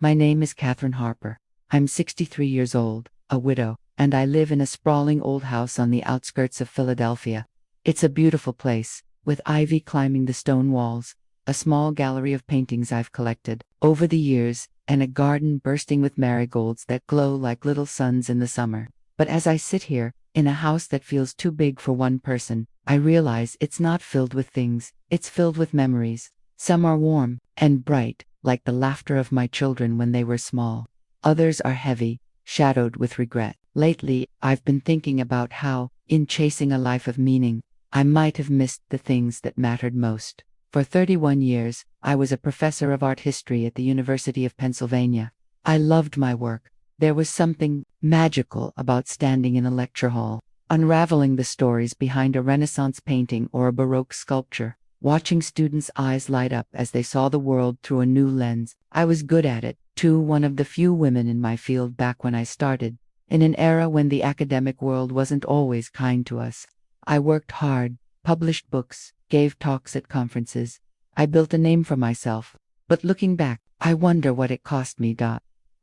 My name is Catherine Harper. I'm 63 years old, a widow, and I live in a sprawling old house on the outskirts of Philadelphia. It's a beautiful place, with ivy climbing the stone walls, a small gallery of paintings I've collected over the years, and a garden bursting with marigolds that glow like little suns in the summer. But as I sit here, in a house that feels too big for one person, I realize it's not filled with things, it's filled with memories. Some are warm and bright, like the laughter of my children when they were small. Others are heavy, shadowed with regret. Lately, I've been thinking about how, in chasing a life of meaning, I might have missed the things that mattered most. For 31 years, I was a professor of art history at the University of Pennsylvania. I loved my work. There was something magical about standing in a lecture hall, unraveling the stories behind a Renaissance painting or a Baroque sculpture, watching students' eyes light up as they saw the world through a new lens. I was good at it, too, one of the few women in my field back when I started, in an era when the academic world wasn't always kind to us. I worked hard, published books, gave talks at conferences. I built a name for myself, but looking back, I wonder what it cost me.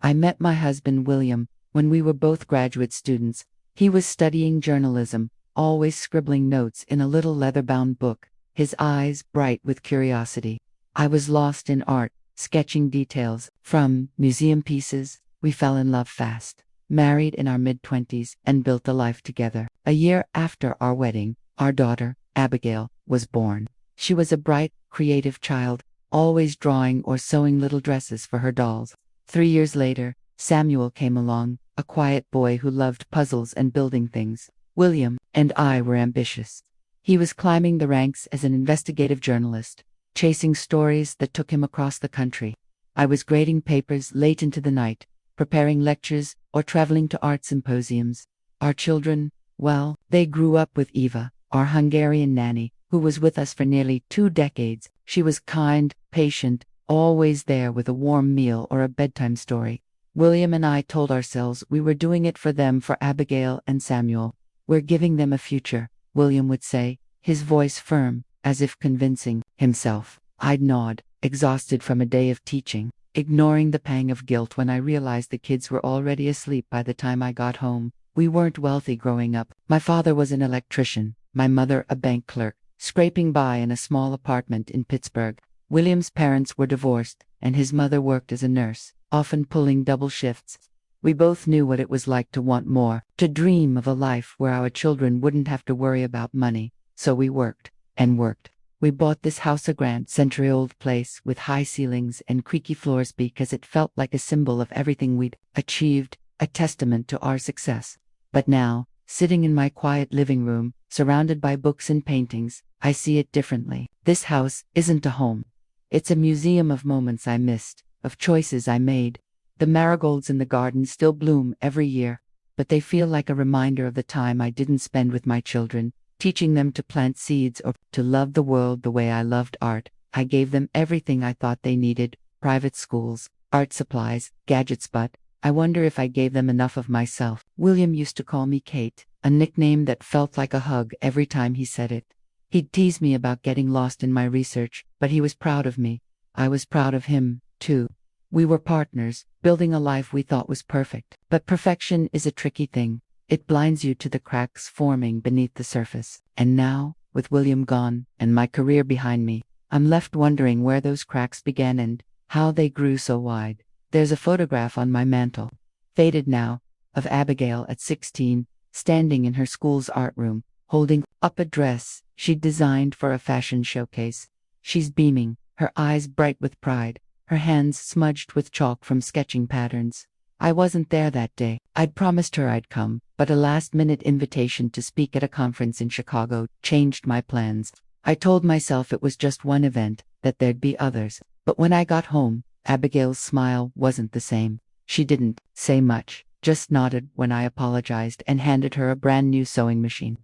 I met my husband William when we were both graduate students. He was studying journalism, always scribbling notes in a little leather-bound book, his eyes bright with curiosity. I was lost in art, sketching details from museum pieces. We fell in love fast, married in our mid-20s, and built a life together. A year after our wedding, our daughter, Abigail, was born. She was a bright, creative child, always drawing or sewing little dresses for her dolls. 3 years later, Samuel came along, a quiet boy who loved puzzles and building things. William and I were ambitious. He was climbing the ranks as an investigative journalist, chasing stories that took him across the country. I was grading papers late into the night, preparing lectures, or traveling to art symposiums. Our children, well, they grew up with Eva, our Hungarian nanny, who was with us for nearly 2 decades. She was kind, patient, always there with a warm meal or a bedtime story. William and I told ourselves we were doing it for them, for Abigail and Samuel. We're giving them a future, William would say, his voice firm, as if convincing himself. I'd nod, exhausted from a day of teaching, ignoring the pang of guilt when I realized the kids were already asleep by the time I got home. We weren't wealthy growing up. My father was an electrician, my mother a bank clerk, scraping by in a small apartment in Pittsburgh. William's parents were divorced, and his mother worked as a nurse, often pulling double shifts. We both knew what it was like to want more, to dream of a life where our children wouldn't have to worry about money. So we worked and worked. We bought this house, a grand century-old place with high ceilings and creaky floors, because it felt like a symbol of everything we'd achieved, a testament to our success. But now, sitting in my quiet living room, surrounded by books and paintings, I see it differently. This house isn't a home. It's a museum of moments I missed, of choices I made. The marigolds in the garden still bloom every year, but they feel like a reminder of the time I didn't spend with my children, teaching them to plant seeds or to love the world the way I loved art. I gave them everything I thought they needed: private schools, art supplies, gadgets, but I wonder if I gave them enough of myself. William used to call me Kate, a nickname that felt like a hug every time he said it. He'd tease me about getting lost in my research, but he was proud of me. I was proud of him, too. We were partners, building a life we thought was perfect. But perfection is a tricky thing. It blinds you to the cracks forming beneath the surface. And now, with William gone, and my career behind me, I'm left wondering where those cracks began and how they grew so wide. There's a photograph on my mantel, faded now, of Abigail at 16, standing in her school's art room, holding up a dress she'd designed for a fashion showcase. She's beaming, her eyes bright with pride, her hands smudged with chalk from sketching patterns. I wasn't there that day. I'd promised her I'd come, but a last-minute invitation to speak at a conference in Chicago changed my plans. I told myself it was just one event, that there'd be others. But when I got home, Abigail's smile wasn't the same. She didn't say much, just nodded when I apologized and handed her a brand new sewing machine.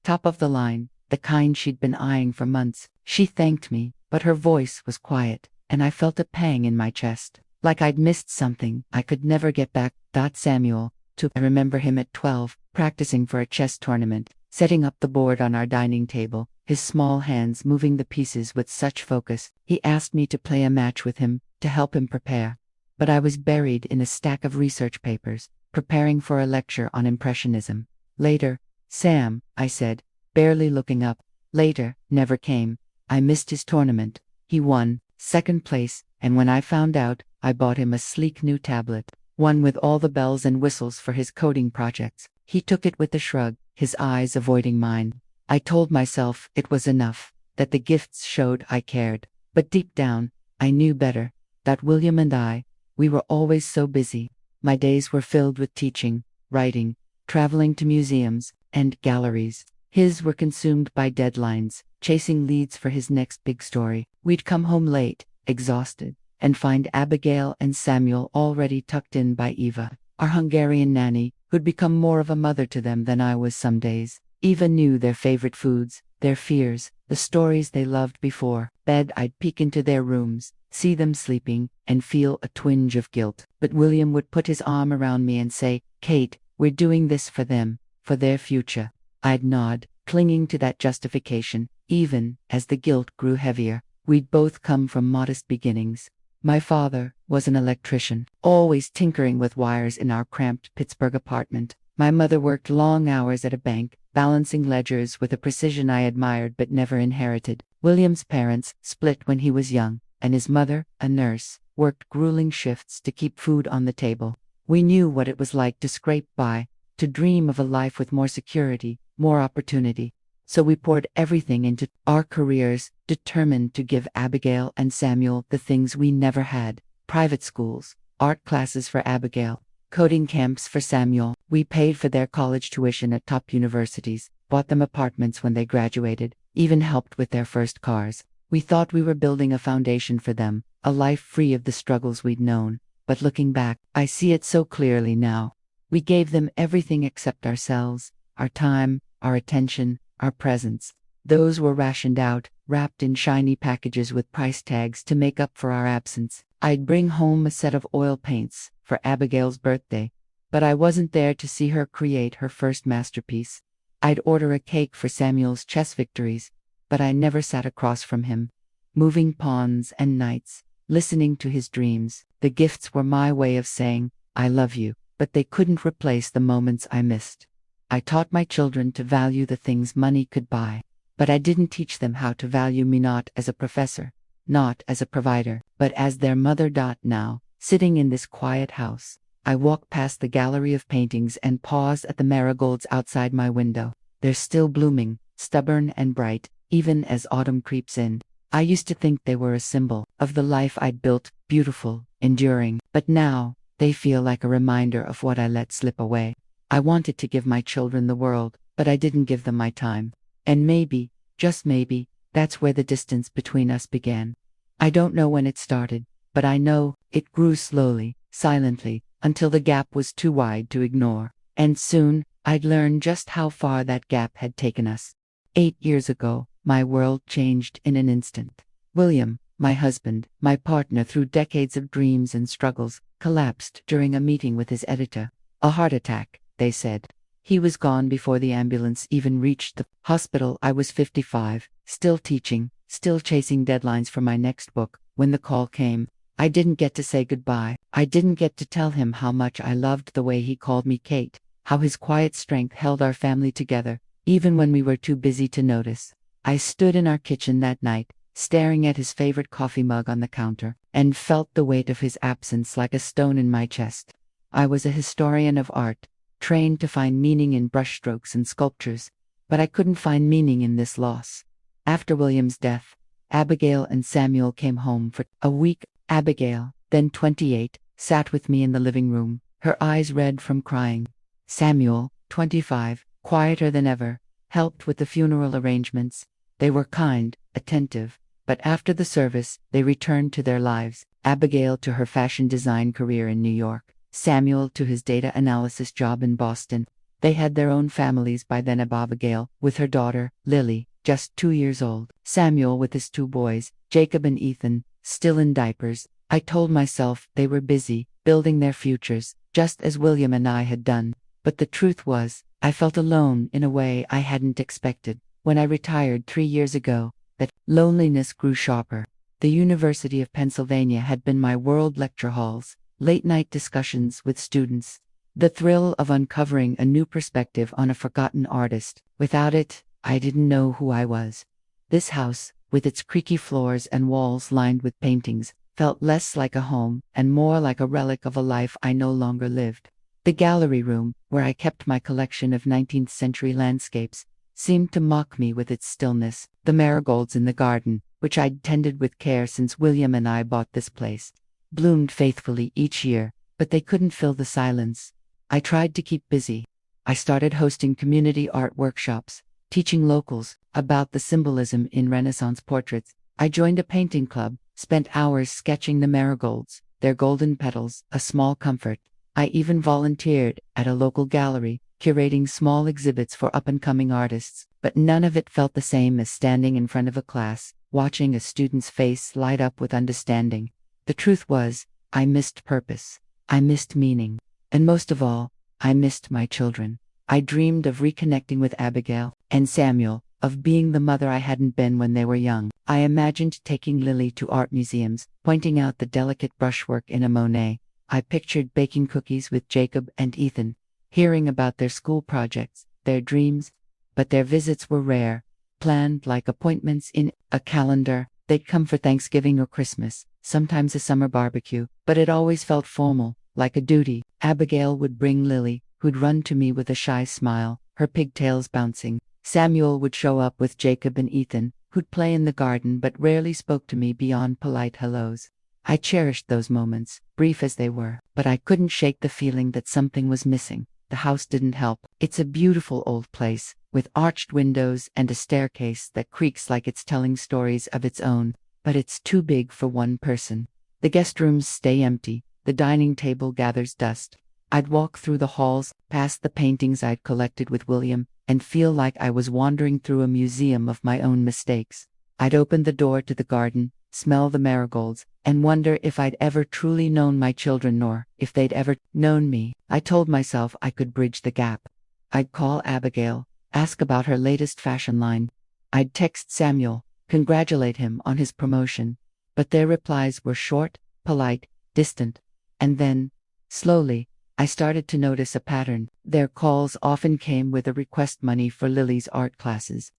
Top of the line, the kind she'd been eyeing for months. She thanked me, but her voice was quiet, and I felt a pang in my chest, like I'd missed something I could never get back. Samuel, too. I remember him at 12, practicing for a chess tournament, setting up the board on our dining table, his small hands moving the pieces with such focus. He asked me to play a match with him, to help him prepare. but I was buried in a stack of research papers, preparing for a lecture on Impressionism. Later, Sam, I said, barely looking up. Later never came. I missed his tournament. He won, second place, and when I found out, I bought him a sleek new tablet, one with all the bells and whistles for his coding projects. He took it with a shrug, his eyes avoiding mine. I told myself it was enough, that the gifts showed I cared. But deep down, I knew better, that William and I, we were always so busy. My days were filled with teaching, writing, traveling to museums and galleries. His were consumed by deadlines, chasing leads for his next big story. We'd come home late, exhausted, and find Abigail and Samuel already tucked in by Eva, our Hungarian nanny, who'd become more of a mother to them than I was some days. Eva knew their favorite foods, their fears, the stories they loved before bed. I'd peek into their rooms, see them sleeping, and feel a twinge of guilt. But William would put his arm around me and say, "Kate, we're doing this for them, for their future." I'd nod, clinging to that justification, even as the guilt grew heavier. We'd both come from modest beginnings. My father was an electrician, always tinkering with wires in our cramped Pittsburgh apartment. My mother worked long hours at a bank, balancing ledgers with a precision I admired but never inherited. William's parents split when he was young, and his mother, a nurse, worked grueling shifts to keep food on the table. We knew what it was like to scrape by, to dream of a life with more security, more opportunity. So we poured everything into our careers, determined to give Abigail and Samuel the things we never had: private schools, art classes for Abigail, coding camps for Samuel. We paid for their college tuition at top universities, bought them apartments when they graduated, even helped with their first cars. We thought we were building a foundation for them, a life free of the struggles we'd known. But looking back, I see it so clearly now. We gave them everything except ourselves, our time, our attention, our presence. Those were rationed out, wrapped in shiny packages with price tags to make up for our absence. I'd bring home a set of oil paints for Abigail's birthday, but I wasn't there to see her create her first masterpiece. I'd order a cake for Samuel's chess victories, but I never sat across from him, moving pawns and knights, listening to his dreams. The gifts were my way of saying, "I love you," but they couldn't replace the moments I missed. I taught my children to value the things money could buy, but I didn't teach them how to value me, not as a professor, not as a provider, but as their mother. Now, sitting in this quiet house, I walk past the gallery of paintings and pause at the marigolds outside my window. They're still blooming, stubborn and bright, even as autumn creeps in. I used to think they were a symbol of the life I'd built, beautiful, enduring, but now they feel like a reminder of what I let slip away. I wanted to give my children the world, but I didn't give them my time. And maybe, just maybe, that's where the distance between us began. I don't know when it started, but I know it grew slowly, silently, until the gap was too wide to ignore. And soon, I'd learn just how far that gap had taken us. 8 years ago, my world changed in an instant. William, my husband, my partner through decades of dreams and struggles, collapsed during a meeting with his editor. A heart attack, they said. He was gone before the ambulance even reached the hospital. I was 55, still teaching, still chasing deadlines for my next book. When the call came, I didn't get to say goodbye. I didn't get to tell him how much I loved the way he called me Kate, how his quiet strength held our family together, even when we were too busy to notice. I stood in our kitchen that night, staring at his favorite coffee mug on the counter, and felt the weight of his absence like a stone in my chest. I was a historian of art, trained to find meaning in brushstrokes and sculptures, but I couldn't find meaning in this loss. After William's death, Abigail and Samuel came home for a week. Abigail, then 28, sat with me in the living room, her eyes red from crying. Samuel, 25, quieter than ever, helped with the funeral arrangements. They were kind, attentive, but after the service, they returned to their lives. Abigail to her fashion design career in New York, Samuel to his data analysis job in Boston. They had their own families by then. Abigail, with her daughter, Lily, just 2 years old. Samuel with his 2 boys, Jacob and Ethan, still in diapers. I told myself they were busy, building their futures, just as William and I had done. But the truth was, I felt alone in a way I hadn't expected. When I retired 3 years ago, that loneliness grew sharper. The University of Pennsylvania had been my world. Lecture halls, late-night discussions with students, the thrill of uncovering a new perspective on a forgotten artist. Without it, I didn't know who I was. This house, with its creaky floors and walls lined with paintings, felt less like a home and more like a relic of a life I no longer lived. The gallery room, where I kept my collection of 19th-century landscapes, seemed to mock me with its stillness. The marigolds in the garden, which I'd tended with care since William and I bought this place, bloomed faithfully each year, but they couldn't fill the silence. I tried to keep busy. I started hosting community art workshops, teaching locals about the symbolism in Renaissance portraits. I joined a painting club, spent hours sketching the marigolds, their golden petals, a small comfort. I even volunteered at a local gallery, curating small exhibits for up-and-coming artists, but none of it felt the same as standing in front of a class, watching a student's face light up with understanding. The truth was, I missed purpose. I missed meaning. And most of all, I missed my children. I dreamed of reconnecting with Abigail and Samuel, of being the mother I hadn't been when they were young. I imagined taking Lily to art museums, pointing out the delicate brushwork in a Monet. I pictured baking cookies with Jacob and Ethan, hearing about their school projects, their dreams, but their visits were rare, planned like appointments in a calendar. They'd come for Thanksgiving or Christmas, sometimes a summer barbecue, but it always felt formal, like a duty. Abigail would bring Lily, who'd run to me with a shy smile, her pigtails bouncing. Samuel would show up with Jacob and Ethan, who'd play in the garden but rarely spoke to me beyond polite hellos. I cherished those moments, brief as they were, but I couldn't shake the feeling that something was missing. The house didn't help. It's a beautiful old place, with arched windows and a staircase that creaks like it's telling stories of its own, but it's too big for one person. The guest rooms stay empty, the dining table gathers dust. I'd walk through the halls, past the paintings I'd collected with William, and feel like I was wandering through a museum of my own mistakes. I'd open the door to the garden, smell the marigolds, and wonder if I'd ever truly known my children nor if they'd ever known me. I told myself I could bridge the gap. I'd call Abigail, ask about her latest fashion line. I'd text Samuel, congratulate him on his promotion. But their replies were short, polite, distant. And then, slowly, I started to notice a pattern. Their calls often came with a request money for Lily's art classes,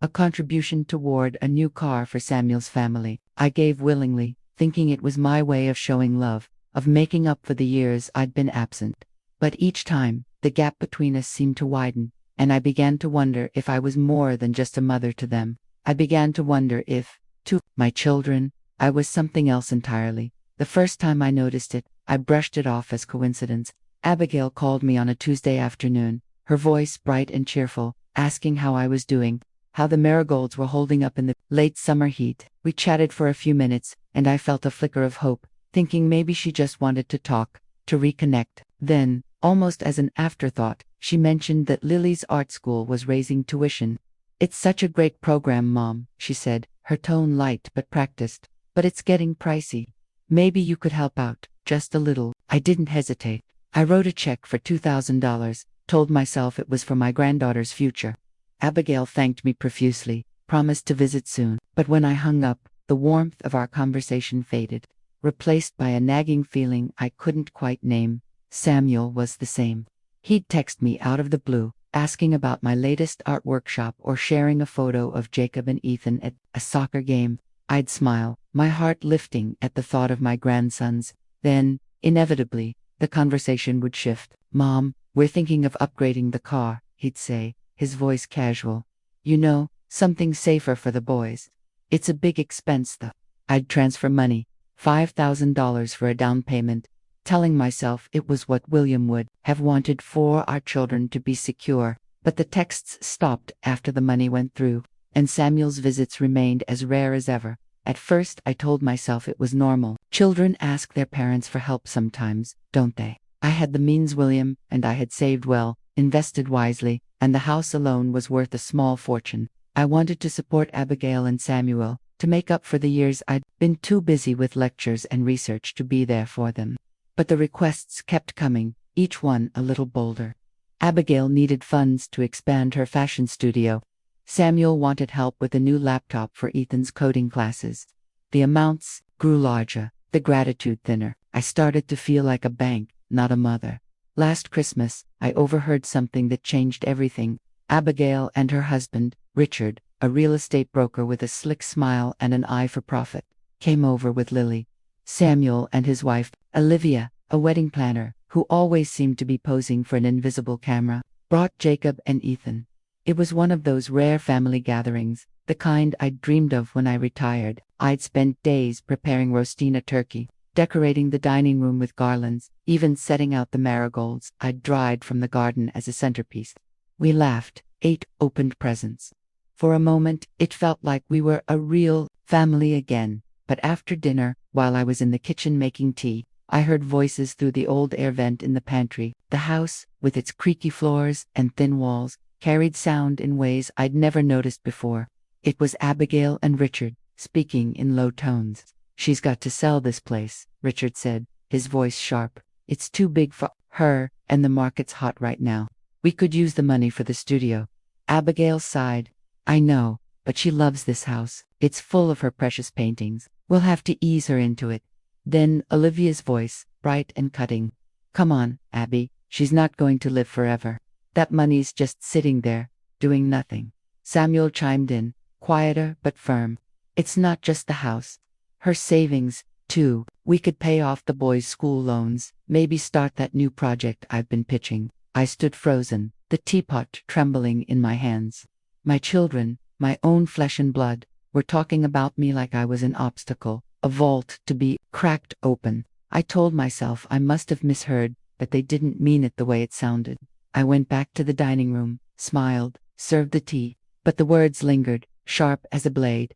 a contribution toward a new car for Samuel's family. I gave willingly, thinking it was my way of showing love, of making up for the years I'd been absent. But each time, the gap between us seemed to widen, and I began to wonder if I was more than just a mother to them. I began to wonder if, to my children, I was something else entirely. The first time I noticed it, I brushed it off as coincidence. Abigail called me on a Tuesday afternoon, her voice bright and cheerful, asking how I was doing, how the marigolds were holding up in the late summer heat. We chatted for a few minutes, and I felt a flicker of hope, thinking maybe she just wanted to talk, to reconnect. Then, almost as an afterthought, she mentioned that Lily's art school was raising tuition. "It's such a great program, Mom," she said, her tone light but practiced. "But it's getting pricey. Maybe you could help out, just a little." I didn't hesitate. I wrote a check for $2,000, told myself it was for my granddaughter's future. Abigail thanked me profusely, promised to visit soon. But when I hung up, the warmth of our conversation faded, replaced by a nagging feeling I couldn't quite name. Samuel was the same. He'd text me out of the blue, asking about my latest art workshop or sharing a photo of Jacob and Ethan at a soccer game. I'd smile, my heart lifting at the thought of my grandsons. Then, inevitably, the conversation would shift. "Mom, we're thinking of upgrading the car," he'd say, his voice casual. "You know, something safer for the boys. It's a big expense though." I'd transfer money, $5,000 for a down payment, telling myself it was what William would have wanted for our children to be secure. But the texts stopped after the money went through, and Samuel's visits remained as rare as ever. At first I told myself it was normal. Children ask their parents for help sometimes, don't they? I had the means, William, and I had saved well, invested wisely, and the house alone was worth a small fortune. I wanted to support Abigail and Samuel, to make up for the years I'd been too busy with lectures and research to be there for them. But the requests kept coming, each one a little bolder. Abigail needed funds to expand her fashion studio. Samuel wanted help with a new laptop for Ethan's coding classes. The amounts grew larger, the gratitude thinner. I started to feel like a bank, not a mother. Last Christmas, I overheard something that changed everything. Abigail and her husband, Richard, a real estate broker with a slick smile and an eye for profit, came over with Lily. Samuel and his wife, Olivia, a wedding planner, who always seemed to be posing for an invisible camera, brought Jacob and Ethan. It was one of those rare family gatherings, the kind I'd dreamed of when I retired. I'd spent days preparing roastina turkey, decorating the dining room with garlands, even setting out the marigolds I'd dried from the garden as a centerpiece. We laughed, ate, opened presents. For a moment, it felt like we were a real family again. But after dinner, while I was in the kitchen making tea, I heard voices through the old air vent in the pantry. The house, with its creaky floors and thin walls, carried sound in ways I'd never noticed before. It was Abigail and Richard, speaking in low tones. "She's got to sell this place," Richard said, his voice sharp. "It's too big for her, and the market's hot right now. We could use the money for the studio." Abigail sighed. "I know, but she loves this house. It's full of her precious paintings. We'll have to ease her into it." Then Olivia's voice, bright and cutting. "Come on, Abby, she's not going to live forever. That money's just sitting there, doing nothing." Samuel chimed in, quieter but firm. "It's not just the house. Her savings, too. We could pay off the boys' school loans, maybe start that new project I've been pitching." I stood frozen, the teapot trembling in my hands. My children, my own flesh and blood, were talking about me like I was an obstacle, a vault to be cracked open. I told myself I must have misheard, but they didn't mean it the way it sounded. I went back to the dining room, smiled, served the tea, but the words lingered, sharp as a blade.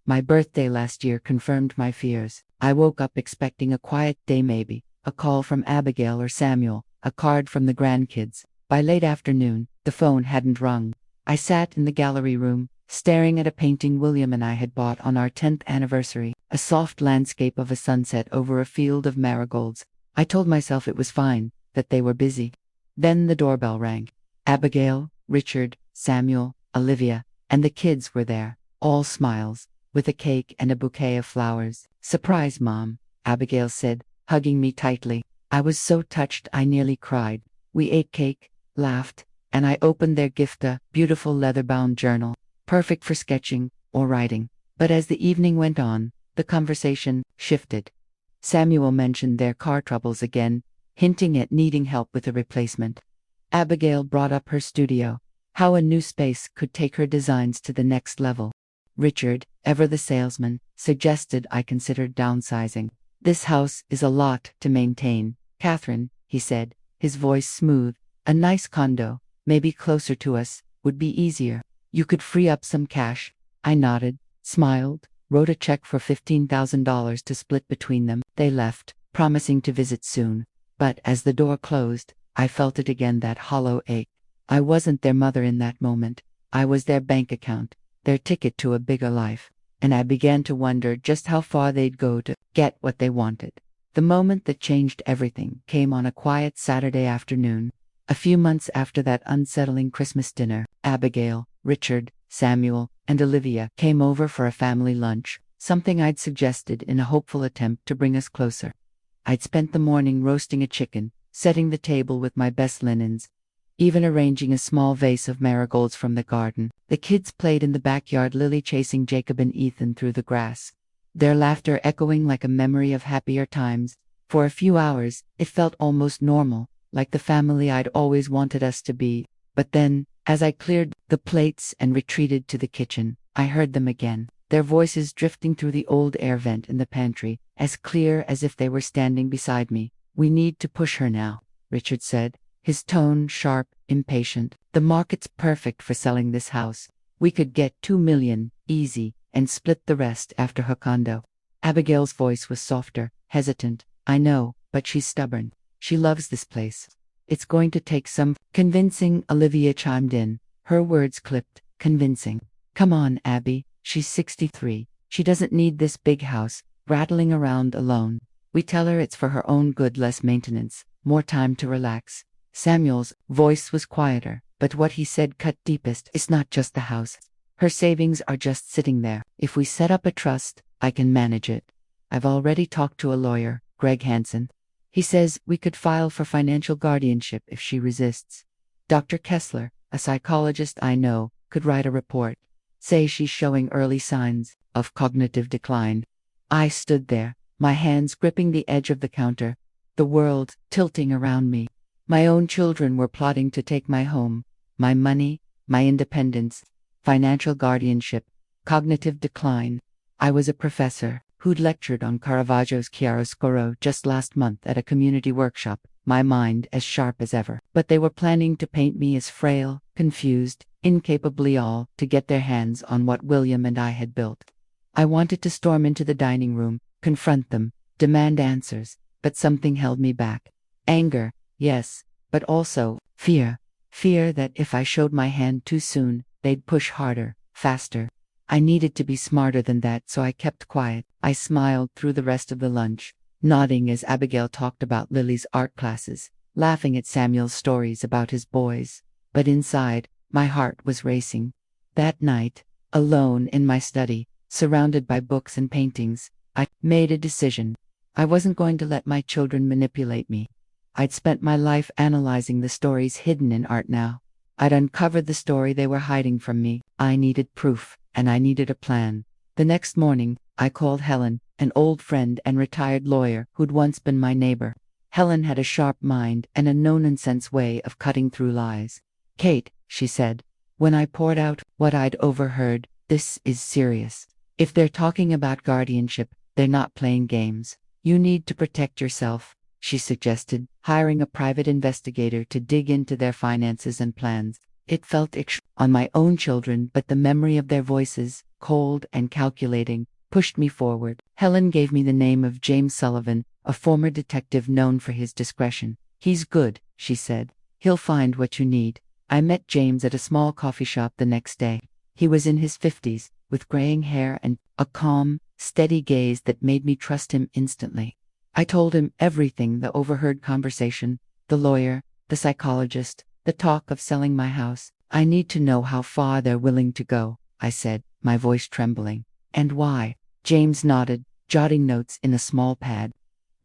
My birthday last year confirmed my fears. I woke up expecting a quiet day, maybe, a call from Abigail or Samuel, a card from the grandkids. By late afternoon, the phone hadn't rung. I sat in the gallery room, staring at a painting William and I had bought on our 10th anniversary, a soft landscape of a sunset over a field of marigolds. I told myself it was fine, that they were busy. Then the doorbell rang. Abigail, Richard, Samuel, Olivia, and the kids were there, all smiles, with a cake and a bouquet of flowers. "Surprise, Mom," Abigail said, hugging me tightly. I was so touched I nearly cried. We ate cake, laughed, and I opened their gift, a beautiful leather-bound journal, perfect for sketching or writing. But as the evening went on, the conversation shifted. Samuel mentioned their car troubles again, hinting at needing help with a replacement. Abigail brought up her studio, how a new space could take her designs to the next level. Richard, ever the salesman, suggested I consider downsizing. "This house is a lot to maintain, Catherine," he said, his voice smooth. "A nice condo, maybe closer to us, would be easier. You could free up some cash." I nodded, smiled, wrote a check for $15,000 to split between them. They left, promising to visit soon. But as the door closed, I felt it again, that hollow ache. I wasn't their mother in that moment. I was their bank account, their ticket to a bigger life. And I began to wonder just how far they'd go to get what they wanted. The moment that changed everything came on a quiet Saturday afternoon. A few months after that unsettling Christmas dinner, Abigail, Richard, Samuel, and Olivia came over for a family lunch, something I'd suggested in a hopeful attempt to bring us closer. I'd spent the morning roasting a chicken, setting the table with my best linens, even arranging a small vase of marigolds from the garden. The kids played in the backyard, Lily chasing Jacob and Ethan through the grass, their laughter echoing like a memory of happier times. For a few hours, it felt almost normal, like the family I'd always wanted us to be. But then, as I cleared the plates and retreated to the kitchen, I heard them again, their voices drifting through the old air vent in the pantry, as clear as if they were standing beside me. "We need to push her now," Richard said, his tone sharp, impatient. "The market's perfect for selling this house. We could get $2 million, easy, and split the rest after her condo." Abigail's voice was softer, hesitant. "I know, but she's stubborn. She loves this place. It's going to take some convincing," Olivia chimed in, her words clipped. "Convincing. Come on, Abby, she's 63. She doesn't need this big house, rattling around alone. We tell her it's for her own good, less maintenance, more time to relax." Samuel's voice was quieter, but what he said cut deepest. "It's not just the house. Her savings are just sitting there. If we set up a trust, I can manage it. I've already talked to a lawyer, Greg Hansen. He says we could file for financial guardianship if she resists. Dr. Kessler, a psychologist I know, could write a report. Say she's showing early signs of cognitive decline. I stood there, my hands gripping the edge of the counter, the world tilting around me. My own children were plotting to take my home, my money, my independence, financial guardianship, cognitive decline. I was a professor who'd lectured on Caravaggio's chiaroscuro just last month at a community workshop, my mind as sharp as ever. But they were planning to paint me as frail, confused, incapably all to get their hands on what William and I had built. I wanted to storm into the dining room, confront them, demand answers, but something held me back. Anger, yes, but also fear. Fear that if I showed my hand too soon, they'd push harder, faster. I needed to be smarter than that, so I kept quiet. I smiled through the rest of the lunch, nodding as Abigail talked about Lily's art classes, laughing at Samuel's stories about his boys. But inside, my heart was racing. That night, alone in my study, surrounded by books and paintings, I made a decision. I wasn't going to let my children manipulate me. I'd spent my life analyzing the stories hidden in art now. I'd uncovered the story they were hiding from me. I needed proof, and I needed a plan. The next morning, I called Helen, an old friend and retired lawyer who'd once been my neighbor. Helen had a sharp mind and a no-nonsense way of cutting through lies. "Kate," she said, when I poured out what I'd overheard, "this is serious. If they're talking about guardianship, they're not playing games. You need to protect yourself," she suggested, hiring a private investigator to dig into their finances and plans. It felt on my own children, but the memory of their voices, cold and calculating, pushed me forward. Helen gave me the name of James Sullivan, a former detective known for his discretion. "He's good," she said. "He'll find what you need." I met James at a small coffee shop the next day. He was in his 50s, with graying hair and a calm, steady gaze that made me trust him instantly. I told him everything: the overheard conversation, the lawyer, the psychologist, the talk of selling my house. "I need to know how far they're willing to go," I said, my voice trembling. "And why?" James nodded, jotting notes in a small pad.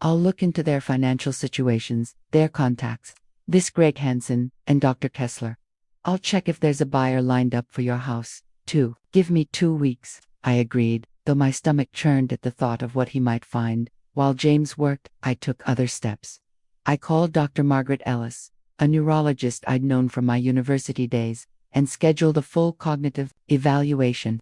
"I'll look into their financial situations, their contacts, this Greg Hansen and Dr. Kessler. I'll check if there's a buyer lined up for your house, too." "Give me 2 weeks," I agreed, though my stomach churned at the thought of what he might find. While James worked, I took other steps. I called Dr. Margaret Ellis, a neurologist I'd known from my university days, and scheduled a full cognitive evaluation.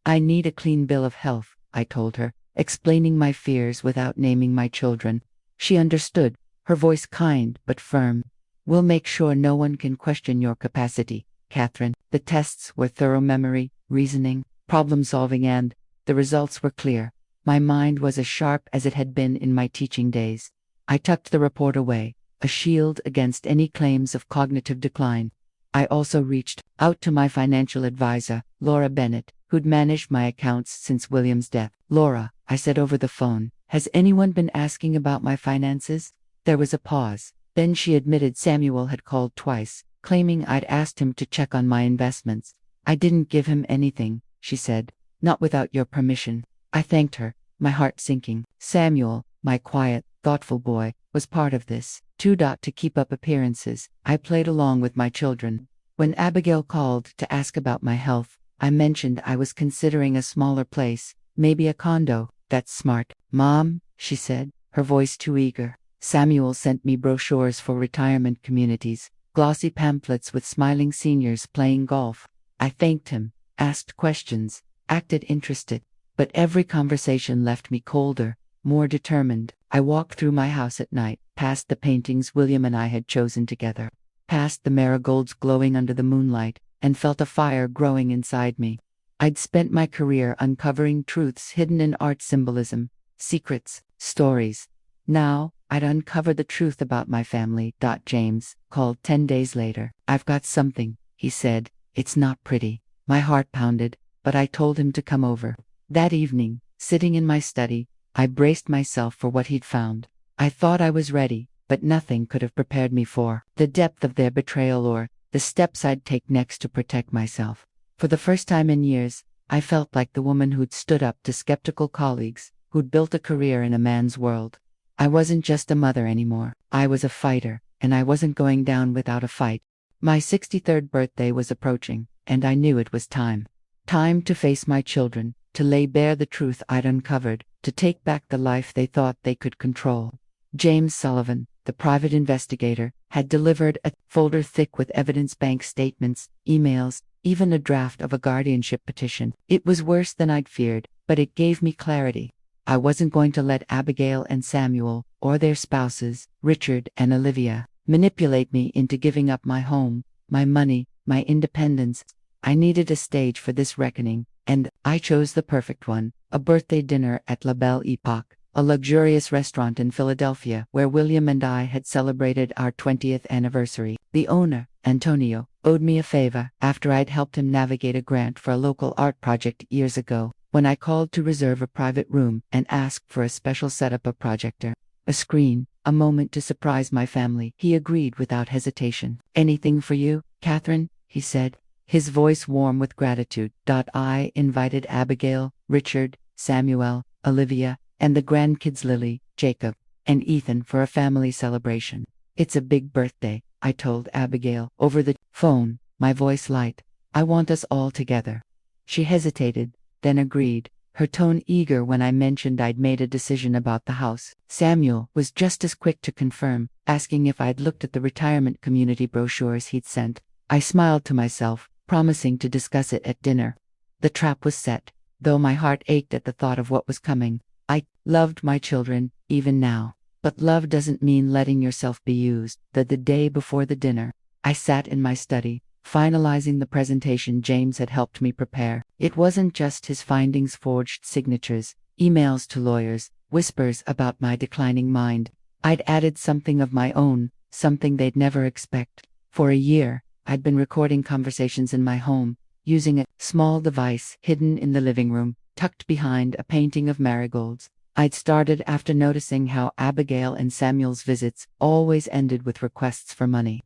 "I need a clean bill of health," I told her, explaining my fears without naming my children. She understood, her voice kind but firm. "We'll make sure no one can question your capacity, Catherine." The tests were thorough: memory, reasoning, problem-solving, and the results were clear. My mind was as sharp as it had been in my teaching days. I tucked the report away, a shield against any claims of cognitive decline. I also reached out to my financial advisor, Laura Bennett, who'd managed my accounts since William's death. "Laura," I said over the phone, "has anyone been asking about my finances?" There was a pause. Then she admitted Samuel had called twice, claiming I'd asked him to check on my investments. "I didn't give him anything," she said, "not without your permission." I thanked her, my heart sinking. Samuel, my quiet, thoughtful boy, was part of this, too. To keep up appearances, I played along with my children. When Abigail called to ask about my health, I mentioned I was considering a smaller place, maybe a condo. "That's smart, Mom," she said, her voice too eager. Samuel sent me brochures for retirement communities, glossy pamphlets with smiling seniors playing golf. I thanked him, asked questions, acted interested. But every conversation left me colder, more determined. I walked through my house at night, past the paintings William and I had chosen together, past the marigolds glowing under the moonlight, and felt a fire growing inside me. I'd spent my career uncovering truths hidden in art symbolism, secrets, stories. Now, I'd uncovered the truth about my family. James called 10 days later. "I've got something," he said. "It's not pretty." My heart pounded, but I told him to come over. That evening, sitting in my study, I braced myself for what he'd found. I thought I was ready, but nothing could have prepared me for the depth of their betrayal or the steps I'd take next to protect myself. For the first time in years, I felt like the woman who'd stood up to skeptical colleagues, who'd built a career in a man's world. I wasn't just a mother anymore. I was a fighter, and I wasn't going down without a fight. My 63rd birthday was approaching, and I knew it was time. Time to face my children, to lay bare the truth I'd uncovered, to take back the life they thought they could control. James Sullivan, the private investigator, had delivered a folder thick with evidence, bank statements, emails, even a draft of a guardianship petition. It was worse than I'd feared, but it gave me clarity. I wasn't going to let Abigail and Samuel, or their spouses, Richard and Olivia, manipulate me into giving up my home, my money, my independence. I needed a stage for this reckoning, and I chose the perfect one: a birthday dinner at La Belle Epoque, a luxurious restaurant in Philadelphia where William and I had celebrated our 20th anniversary. The owner, Antonio, owed me a favor after I'd helped him navigate a grant for a local art project years ago. When I called to reserve a private room and asked for a special setup, a projector, a screen, a moment to surprise my family, he agreed without hesitation. "Anything for you, Catherine?" he said, his voice warm with gratitude. I invited Abigail, Richard, Samuel, Olivia, and the grandkids Lily, Jacob, and Ethan for a family celebration. "It's a big birthday," I told Abigail over the phone, my voice light. "I want us all together." She hesitated, then agreed, her tone eager when I mentioned I'd made a decision about the house. Samuel was just as quick to confirm, asking if I'd looked at the retirement community brochures he'd sent. I smiled to myself, promising to discuss it at dinner. The trap was set, though my heart ached at the thought of what was coming. I loved my children, even now. But love doesn't mean letting yourself be used. The day before the dinner, I sat in my study, finalizing the presentation James had helped me prepare. It wasn't just his findings, forged signatures, emails to lawyers, whispers about my declining mind. I'd added something of my own, something they'd never expect. For a year, I'd been recording conversations in my home, using a small device hidden in the living room, tucked behind a painting of marigolds. I'd started after noticing how Abigail and Samuel's visits always ended with requests for money.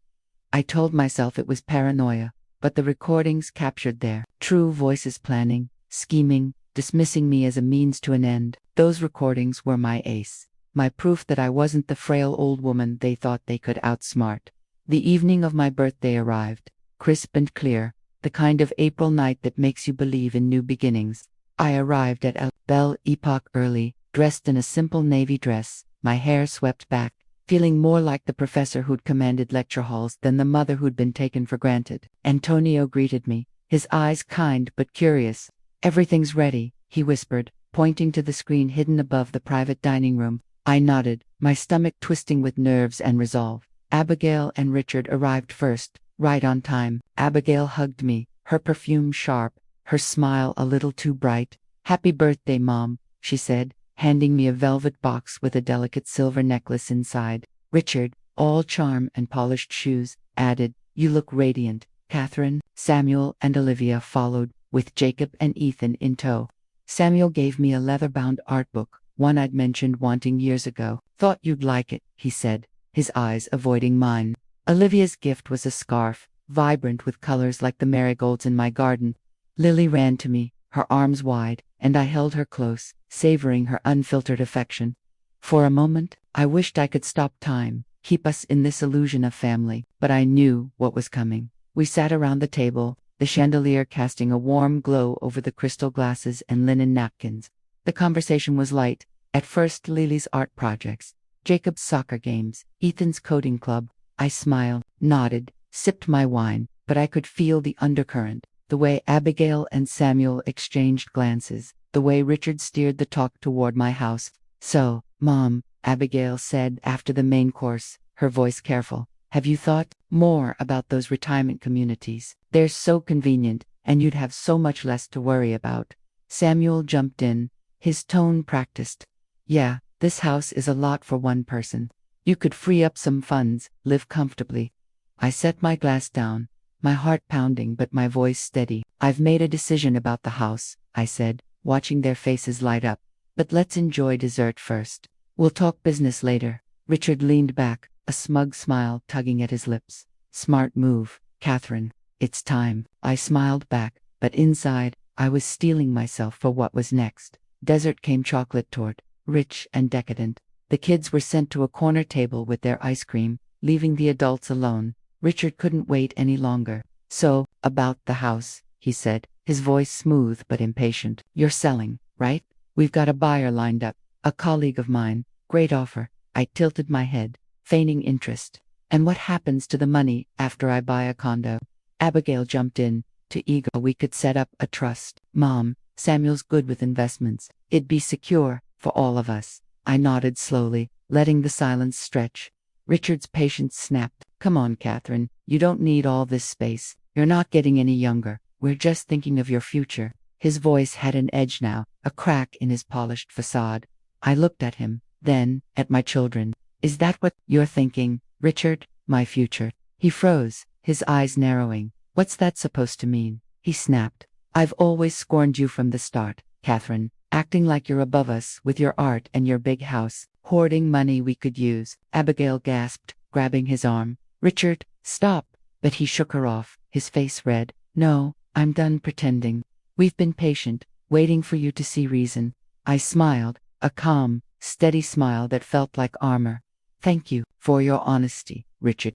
I told myself it was paranoia, but the recordings captured their true voices, planning, scheming, dismissing me as a means to an end. Those recordings were my ace, my proof that I wasn't the frail old woman they thought they could outsmart. The evening of my birthday arrived, crisp and clear, the kind of April night that makes you believe in new beginnings. I arrived at La Belle Epoque early, dressed in a simple navy dress, my hair swept back, feeling more like the professor who'd commanded lecture halls than the mother who'd been taken for granted. Antonio greeted me, his eyes kind but curious. "Everything's ready," he whispered, pointing to the screen hidden above the private dining room. I nodded, my stomach twisting with nerves and resolve. Abigail and Richard arrived first, right on time. Abigail hugged me, her perfume sharp, her smile a little too bright. "Happy birthday, Mom," she said, handing me a velvet box with a delicate silver necklace inside. Richard, all charm and polished shoes, added, "You look radiant, Catherine." Samuel and Olivia followed, with Jacob and Ethan in tow. Samuel gave me a leather-bound art book, one I'd mentioned wanting years ago. "Thought you'd like it," he said, his eyes avoiding mine. Olivia's gift was a scarf, vibrant with colors like the marigolds in my garden. Lily ran to me, her arms wide, and I held her close, savoring her unfiltered affection. For a moment, I wished I could stop time, keep us in this illusion of family, but I knew what was coming. We sat around the table, the chandelier casting a warm glow over the crystal glasses and linen napkins. The conversation was light. At first, Lily's art projects, Jacob's soccer games, Ethan's coding club. I smiled, nodded, sipped my wine, but I could feel the undercurrent. The way Abigail and Samuel exchanged glances, the way Richard steered the talk toward my house. "So, Mom," Abigail said after the main course, her voice careful, "have you thought more about those retirement communities? They're so convenient, and you'd have so much less to worry about." Samuel jumped in, his tone practiced. "Yeah, this house is a lot for one person. You could free up some funds, live comfortably." I set my glass down, my heart pounding but my voice steady. "I've made a decision about the house," I said, watching their faces light up. "But let's enjoy dessert first. We'll talk business later." Richard leaned back, a smug smile tugging at his lips. "Smart move, Catherine. It's time." I smiled back, but inside, I was steeling myself for what was next. Dessert came chocolate torte, rich and decadent. The kids were sent to a corner table with their ice cream, leaving the adults alone. Richard couldn't wait any longer. So, about the house, he said, his voice smooth but impatient. You're selling, right? We've got a buyer lined up. A colleague of mine. Great offer. I tilted my head, feigning interest. And what happens to the money after I buy a condo? Abigail jumped in, too eager. We could set up a trust. Mom, Samuel's good with investments. It'd be secure, for all of us. I nodded slowly, letting the silence stretch. Richard's patience snapped. Come on, Catherine. You don't need all this space. You're not getting any younger. We're just thinking of your future. His voice had an edge now, a crack in his polished facade. I looked at him, then, at my children. Is that what you're thinking, Richard? My future? He froze, his eyes narrowing. What's that supposed to mean? He snapped. I've always scorned you from the start, Catherine, acting like you're above us with your art and your big house, hoarding money we could use. Abigail gasped, grabbing his arm. Richard, stop! But he shook her off, his face red. No, I'm done pretending. We've been patient, waiting for you to see reason. I smiled, a calm, steady smile that felt like armor. Thank you for your honesty, Richard.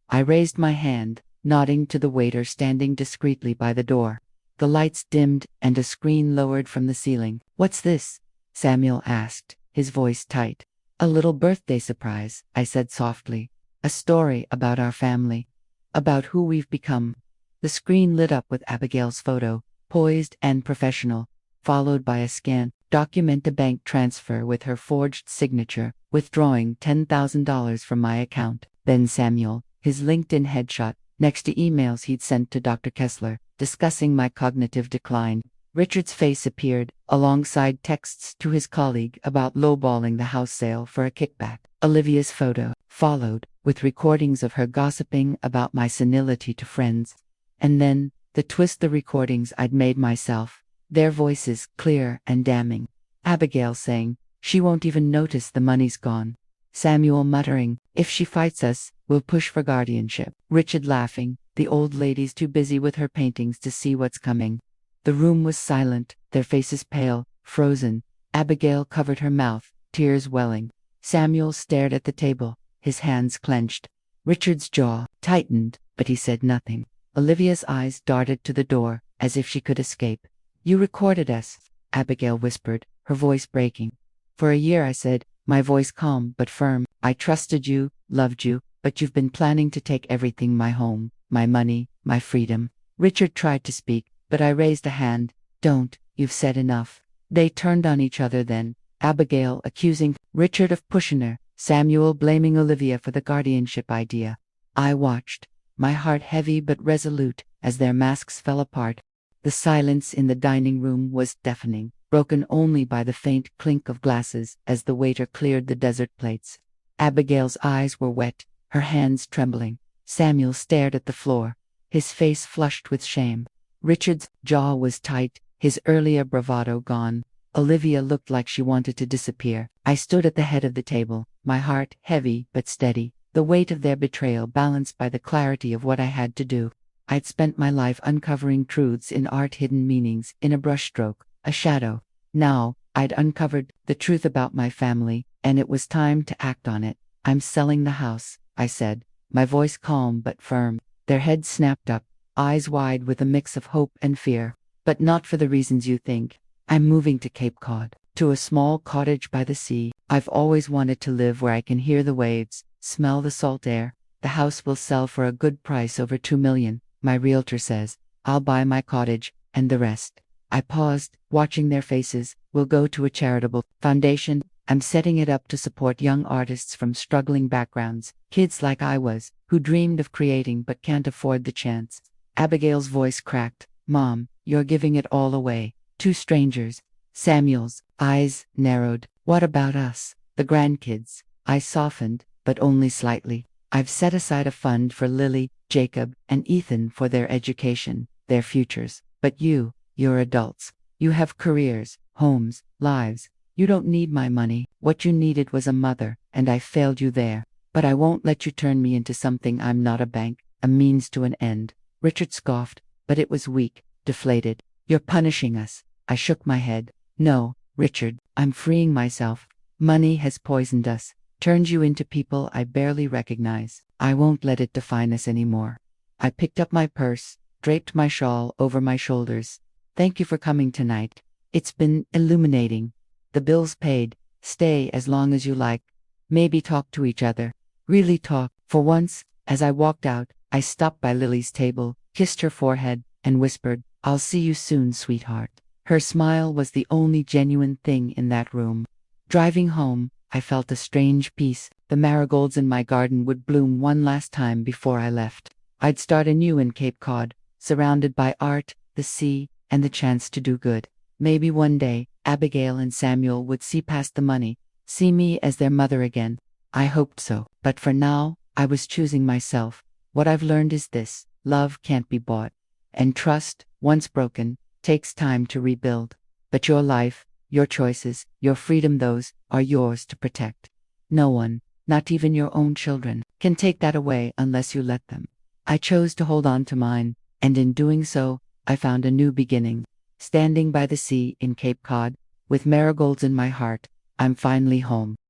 I raised my hand, nodding to the waiter standing discreetly by the door. The lights dimmed and a screen lowered from the ceiling. What's this? Samuel asked, his voice tight. A little birthday surprise, I said softly. A story about our family. About who we've become. The screen lit up with Abigail's photo, poised and professional, followed by a scan. Document a bank transfer with her forged signature, withdrawing $10,000 from my account. Then Samuel, his LinkedIn headshot, next to emails he'd sent to Dr. Kessler, discussing my cognitive decline. Richard's face appeared, alongside texts to his colleague about lowballing the house sale for a kickback. Olivia's photo followed, with recordings of her gossiping about my senility to friends. And then, the twist, the recordings I'd made myself. Their voices clear and damning. Abigail saying, she won't even notice the money's gone. Samuel muttering, if she fights us, we'll push for guardianship. Richard laughing, the old lady's too busy with her paintings to see what's coming. The room was silent, their faces pale, frozen. Abigail covered her mouth, tears welling. Samuel stared at the table, his hands clenched. Richard's jaw tightened, but he said nothing. Olivia's eyes darted to the door, as if she could escape. You recorded us, Abigail whispered, her voice breaking. For a year, I said, my voice calm but firm. I trusted you, loved you, but you've been planning to take everything, my home, my money, my freedom. Richard tried to speak, but I raised a hand. Don't, you've said enough. They turned on each other then, Abigail accusing Richard of pushing her, Samuel blaming Olivia for the guardianship idea. I watched, my heart heavy but resolute, as their masks fell apart. The silence in the dining room was deafening, broken only by the faint clink of glasses as the waiter cleared the dessert plates. Abigail's eyes were wet, her hands trembling. Samuel stared at the floor, his face flushed with shame. Richard's jaw was tight, his earlier bravado gone. Olivia looked like she wanted to disappear. I stood at the head of the table, my heart heavy but steady, the weight of their betrayal balanced by the clarity of what I had to do. I'd spent my life uncovering truths in art, hidden meanings, in a brushstroke, a shadow. Now, I'd uncovered the truth about my family, and it was time to act on it. I'm selling the house, I said, my voice calm but firm. Their heads snapped up, eyes wide with a mix of hope and fear. But not for the reasons you think. I'm moving to Cape Cod, to a small cottage by the sea. I've always wanted to live where I can hear the waves, smell the salt air. The house will sell for a good price, over $2 million. My realtor says, I'll buy my cottage, and the rest. I paused, watching their faces. Will go to a charitable foundation. I'm setting it up to support young artists from struggling backgrounds, kids like I was, who dreamed of creating but can't afford the chance. Abigail's voice cracked. Mom, you're giving it all away. To strangers. Samuel's eyes narrowed. What about us, the grandkids? I softened, but only slightly. I've set aside a fund for Lily, Jacob, and Ethan for their education, their futures. But you're adults. You have careers, homes, lives. You don't need my money. What you needed was a mother, and I failed you there. But I won't let you turn me into something I'm not, a bank, a means to an end. Richard scoffed, but it was weak, deflated. You're punishing us. I shook my head. No, Richard, I'm freeing myself. Money has poisoned us, turned you into people I barely recognize. I won't let it define us anymore. I picked up my purse, draped my shawl over my shoulders. Thank you for coming tonight. It's been illuminating. The bill's paid. Stay as long as you like. Maybe talk to each other. Really talk. For once, as I walked out, I stopped by Lily's table, kissed her forehead, and whispered, "I'll see you soon, sweetheart." Her smile was the only genuine thing in that room. Driving home, I felt a strange peace. The marigolds in my garden would bloom one last time before I left. I'd start anew in Cape Cod, surrounded by art, the sea, and the chance to do good. Maybe one day, Abigail and Samuel would see past the money, see me as their mother again. I hoped so. But for now, I was choosing myself. What I've learned is this: love can't be bought. And trust, once broken, takes time to rebuild. But your life, your choices, your freedom, those are yours to protect. No one, not even your own children, can take that away unless you let them. I chose to hold on to mine, and in doing so, I found a new beginning. Standing by the sea in Cape Cod, with marigolds in my heart, I'm finally home.